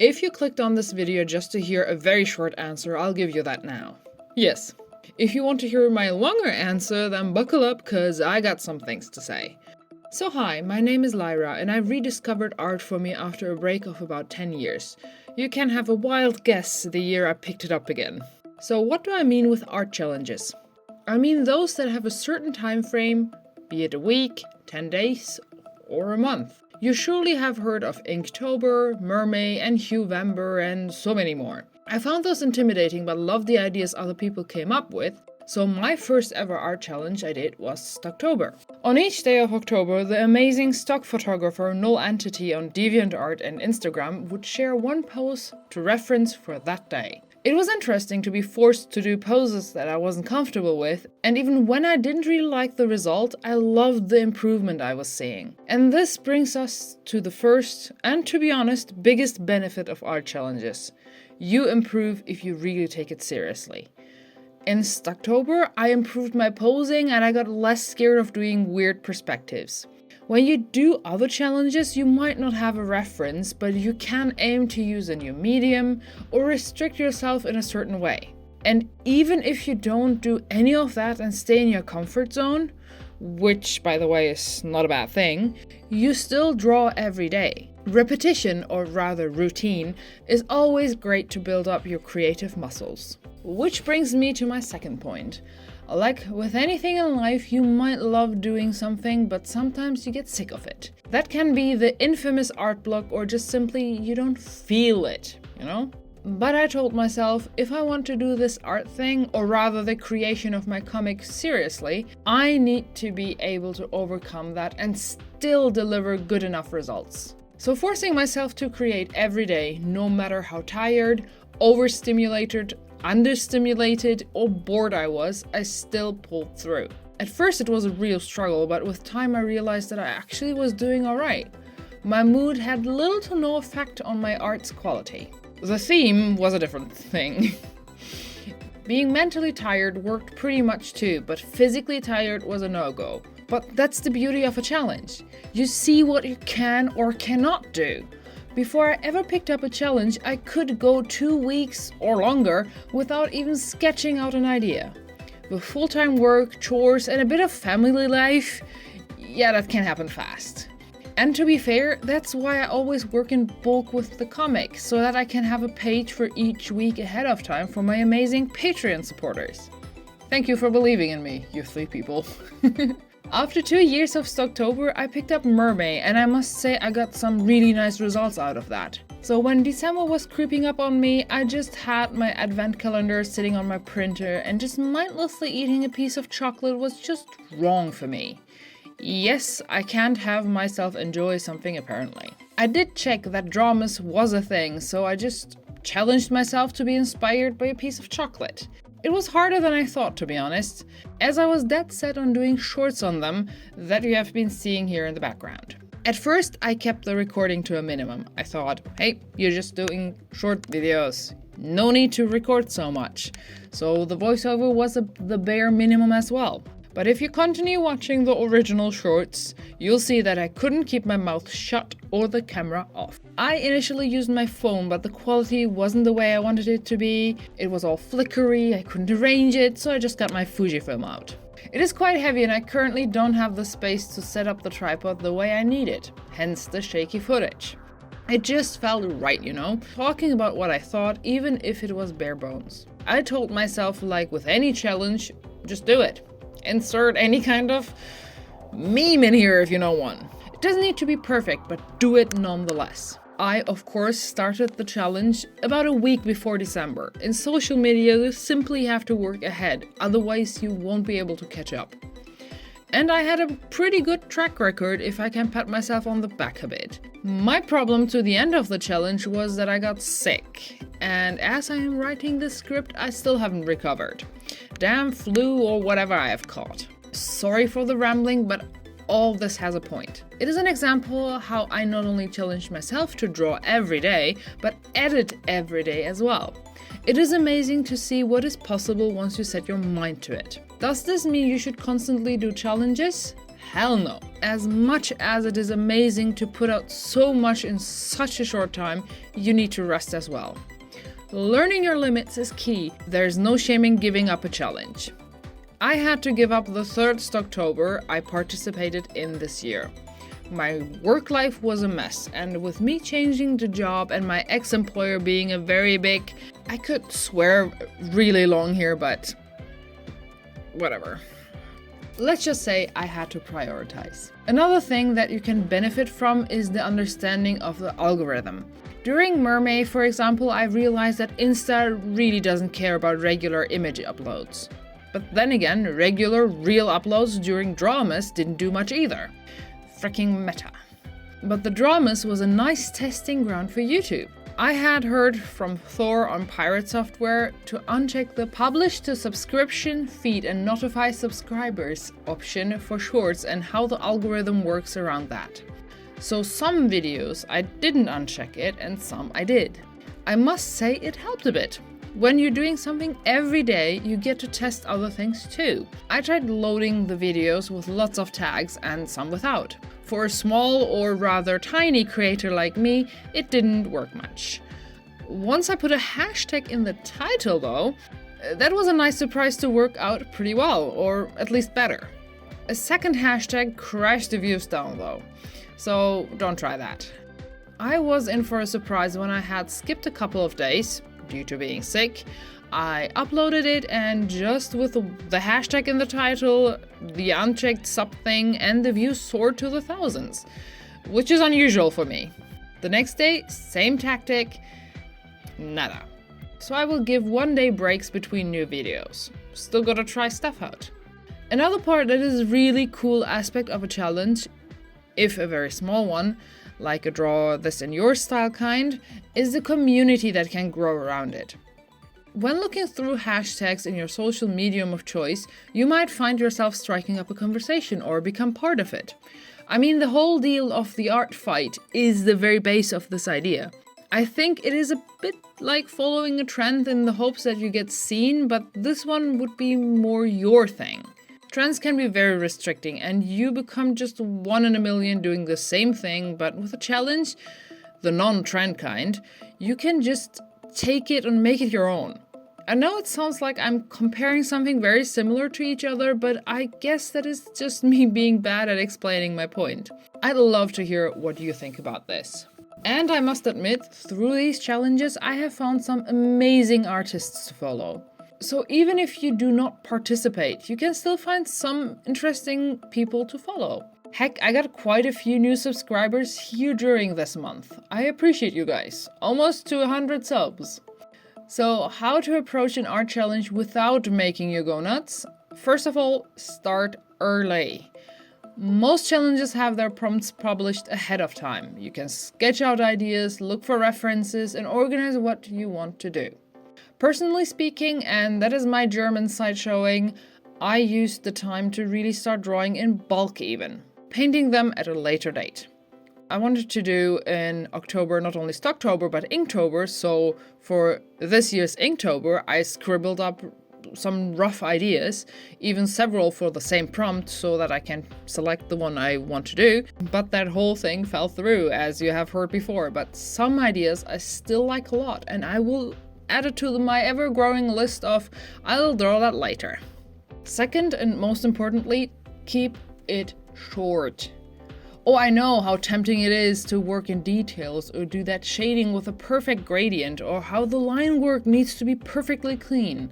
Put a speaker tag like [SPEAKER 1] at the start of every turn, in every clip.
[SPEAKER 1] If you clicked on this video just to hear a very short answer, I'll give you that now. Yes. If you want to hear my longer answer, then buckle up, cause I got some things to say. So hi, my name is Lyra, and I've rediscovered art for me after a break of about 10 years. You can have a wild guess the year I picked it up again. So what do I mean with art challenges? I mean those that have a certain time frame, be it a week, 10 days, or a month. You surely have heard of Inktober, Mermaid, and Huevember, and so many more. I found those intimidating but loved the ideas other people came up with, so my first ever art challenge I did was Stocktober. On each day of October, the amazing stock photographer Null Entity on DeviantArt and Instagram would share one pose to reference for that day. It was interesting to be forced to do poses that I wasn't comfortable with, and even when I didn't really like the result, I loved the improvement I was seeing. And this brings us to the first, and to be honest, biggest benefit of art challenges. You improve if you really take it seriously. In Stocktober, I improved my posing and I got less scared of doing weird perspectives. When you do other challenges, you might not have a reference, but you can aim to use a new medium or restrict yourself in a certain way. And even if you don't do any of that and stay in your comfort zone, which by the way is not a bad thing, you still draw every day. Repetition, or rather routine, is always great to build up your creative muscles. Which brings me to my second point. Like with anything in life, you might love doing something, but sometimes you get sick of it. That can be the infamous art block or just simply you don't feel it, you know? But I told myself, if I want to do this art thing, or rather the creation of my comic seriously, I need to be able to overcome that and still deliver good enough results. So forcing myself to create every day, no matter how tired, overstimulated, understimulated, or bored I was, I still pulled through. At first it was a real struggle, but with time I realized that I actually was doing alright. My mood had little to no effect on my art's quality. The theme was a different thing. Being mentally tired worked pretty much too, but physically tired was a no-go. But that's the beauty of a challenge. You see what you can or cannot do. Before I ever picked up a challenge, I could go 2 weeks or longer without even sketching out an idea. With full-time work, chores, and a bit of family life, yeah, that can happen fast. And to be fair, that's why I always work in bulk with the comic, so that I can have a page for each week ahead of time for my amazing Patreon supporters. Thank you for believing in me, you 3 people. After 2 years of Stocktober, I picked up Mermaid, and I must say I got some really nice results out of that. So when December was creeping up on me, I just had my advent calendar sitting on my printer, and just mindlessly eating a piece of chocolate was just wrong for me. Yes, I can't have myself enjoy something apparently. I did check that dramas was a thing, so I just challenged myself to be inspired by a piece of chocolate. It was harder than I thought, to be honest, as I was dead set on doing shorts on them that you have been seeing here in the background. At first, I kept the recording to a minimum. I thought, hey, you're just doing short videos. No need to record so much. So the voiceover was the bare minimum as well. But if you continue watching the original shorts, you'll see that I couldn't keep my mouth shut or the camera off. I initially used my phone, but the quality wasn't the way I wanted it to be. It was all flickery, I couldn't arrange it, so I just got my Fujifilm out. It is quite heavy and I currently don't have the space to set up the tripod the way I need it, hence the shaky footage. It just felt right, you know, talking about what I thought, even if it was bare bones. I told myself, like with any challenge, just do it. Insert any kind of meme in here if you know one. It doesn't need to be perfect, but do it nonetheless. I, of course, started the challenge about a week before December. In social media, you simply have to work ahead, otherwise you won't be able to catch up. And I had a pretty good track record if I can pat myself on the back a bit. My problem to the end of the challenge was that I got sick. And as I am writing this script, I still haven't recovered. Damn flu or whatever I have caught. Sorry for the rambling, but all this has a point. It is an example how I not only challenge myself to draw every day, but edit every day as well. It is amazing to see what is possible once you set your mind to it. Does this mean you should constantly do challenges? Hell no. As much as it is amazing to put out so much in such a short time, you need to rest as well. Learning your limits is key. There's no shame in giving up a challenge. I had to give up the third Stocktober I participated in this year. My work life was a mess, and with me changing the job and my ex-employer being a very big... I could swear really long here, but whatever. Let's just say I had to prioritize. Another thing that you can benefit from is the understanding of the algorithm. During Mermaid, for example, I realized that Insta really doesn't care about regular image uploads. But then again, regular, real uploads during dramas didn't do much either. Freaking meta. But the dramas was a nice testing ground for YouTube. I had heard from Thor on Pirate Software to uncheck the publish to subscription feed and notify subscribers option for shorts and how the algorithm works around that. So some videos I didn't uncheck it and some I did. I must say it helped a bit. When you're doing something every day, you get to test other things too. I tried loading the videos with lots of tags and some without. For a small or rather tiny creator like me, it didn't work much. Once I put a hashtag in the title though, that was a nice surprise to work out pretty well, or at least better. A second hashtag crashed the views down though, so don't try that. I was in for a surprise when I had skipped a couple of days, due to being sick. I uploaded it, and just with the hashtag in the title, the unchecked sub thing, and the views soared to the thousands, which is unusual for me. The next day, same tactic, nada. So I will give 1 day breaks between new videos. Still gotta try stuff out. Another part that is really cool aspect of a challenge, if a very small one, like a draw this in your style kind, is the community that can grow around it. When looking through hashtags in your social medium of choice, you might find yourself striking up a conversation or become part of it. I mean, the whole deal of the art fight is the very base of this idea. I think it is a bit like following a trend in the hopes that you get seen, but this one would be more your thing. Trends can be very restricting, and you become just one in a million doing the same thing, but with a challenge, the non-trend kind, you can just take it and make it your own. I know it sounds like I'm comparing something very similar to each other, but I guess that is just me being bad at explaining my point. I'd love to hear what you think about this. And I must admit, through these challenges, I have found some amazing artists to follow. So even if you do not participate, you can still find some interesting people to follow. Heck, I got quite a few new subscribers here during this month. I appreciate you guys. Almost to 100 subs. So how to approach an art challenge without making you go nuts? First of all, start early. Most challenges have their prompts published ahead of time. You can sketch out ideas, look for references, and organize what you want to do. Personally speaking, and that is my German side showing, I used the time to really start drawing in bulk even, painting them at a later date. I wanted to do in October not only Stocktober but Inktober, so for this year's Inktober I scribbled up some rough ideas, even several for the same prompt so that I can select the one I want to do, but that whole thing fell through as you have heard before, but some ideas I still like a lot and I will add it to my ever-growing list of I'll draw that later. Second, and most importantly, keep it short. Oh, I know how tempting it is to work in details or do that shading with a perfect gradient or how the line work needs to be perfectly clean.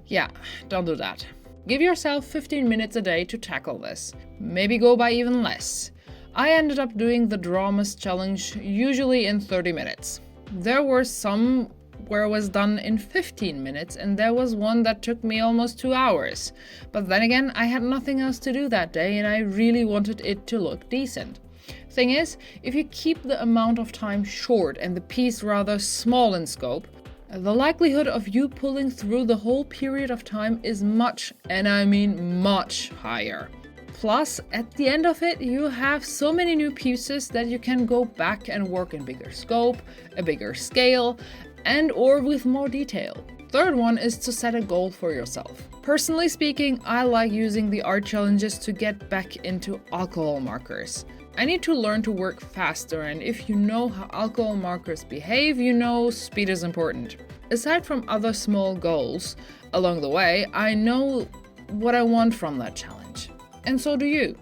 [SPEAKER 1] Yeah, don't do that. Give yourself 15 minutes a day to tackle this. Maybe go by even less. I ended up doing the Dramas challenge usually in 30 minutes. There were some where it was done in 15 minutes, and there was one that took me almost 2 hours. But then again, I had nothing else to do that day and I really wanted it to look decent. Thing is, if you keep the amount of time short and the piece rather small in scope, the likelihood of you pulling through the whole period of time is much, and I mean much, higher. Plus, at the end of it, you have so many new pieces that you can go back and work in bigger scope, a bigger scale, and or with more detail. third one is to set a goal for yourself. Personally speaking, I like using the art challenges to get back into alcohol markers. I need to learn to work faster, and if you know how alcohol markers behave, you know speed is important. Aside from other small goals along the way, I know what I want from that challenge. And so do you.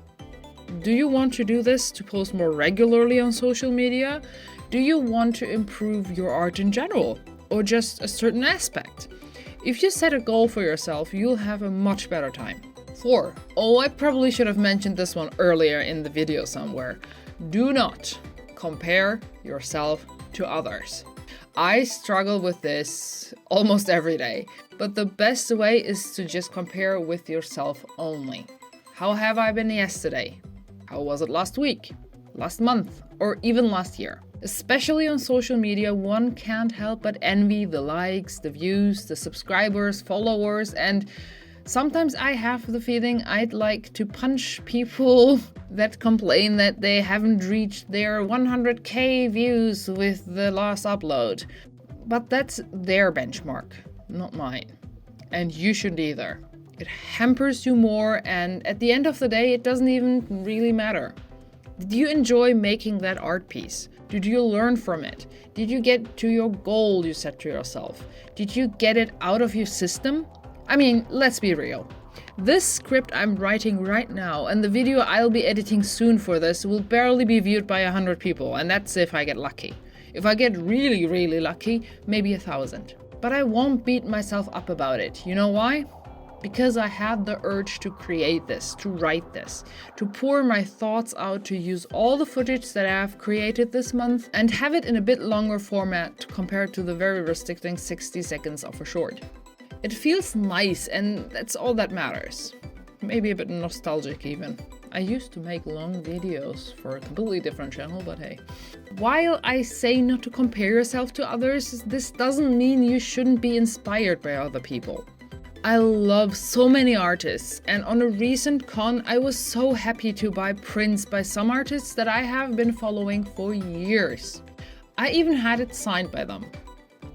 [SPEAKER 1] Do you want to do this to post more regularly on social media? Do you want to improve your art in general, or just a certain aspect? If you set a goal for yourself, you'll have a much better time. 4. Oh, I probably should have mentioned this one earlier in the video somewhere. Do not compare yourself to others. I struggle with this almost every day, but the best way is to just compare with yourself only. How have I been yesterday? How was it last week, last month, or even last year? Especially on social media, one can't help but envy the likes, the views, the subscribers, followers, and sometimes I have the feeling I'd like to punch people that complain that they haven't reached their 100k views with the last upload. But that's their benchmark, not mine. And you shouldn't either. It hampers you more, and at the end of the day, it doesn't even really matter. Did you enjoy making that art piece? Did you learn from it? Did you get to your goal you set to yourself? Did you get it out of your system? I mean, let's be real. This script I'm writing right now and the video I'll be editing soon for this will barely be viewed by 100 people, and that's if I get lucky. If I get really, really lucky, maybe 1,000. But I won't beat myself up about it. You know why? Because I had the urge to create this, to write this, to pour my thoughts out, to use all the footage that I've created this month and have it in a bit longer format compared to the very restricting 60 seconds of a short. It feels nice, and that's all that matters. Maybe a bit nostalgic even. I used to make long videos for a completely different channel, but hey. While I say not to compare yourself to others, this doesn't mean you shouldn't be inspired by other people. I love so many artists, and on a recent con, I was so happy to buy prints by some artists that I have been following for years. I even had it signed by them.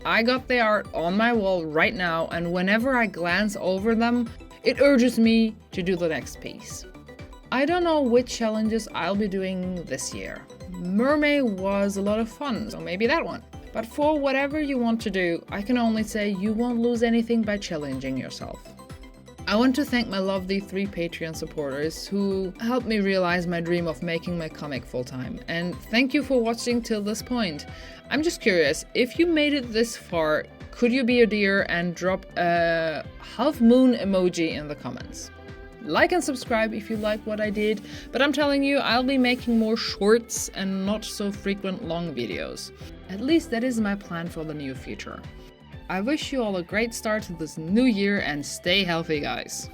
[SPEAKER 1] I got the art on my wall right now, and whenever I glance over them, it urges me to do the next piece. I don't know which challenges I'll be doing this year. Mermaid was a lot of fun, so maybe that one. But for whatever you want to do, I can only say you won't lose anything by challenging yourself. I want to thank my lovely 3 Patreon supporters who helped me realize my dream of making my comic full-time. And thank you for watching till this point. I'm just curious, if you made it this far, could you be a dear and drop a half moon emoji in the comments? Like and subscribe if you like what I did, but I'm telling you, I'll be making more shorts and not so frequent long videos. At least that is my plan for the near future. I wish you all a great start to this new year and stay healthy, guys.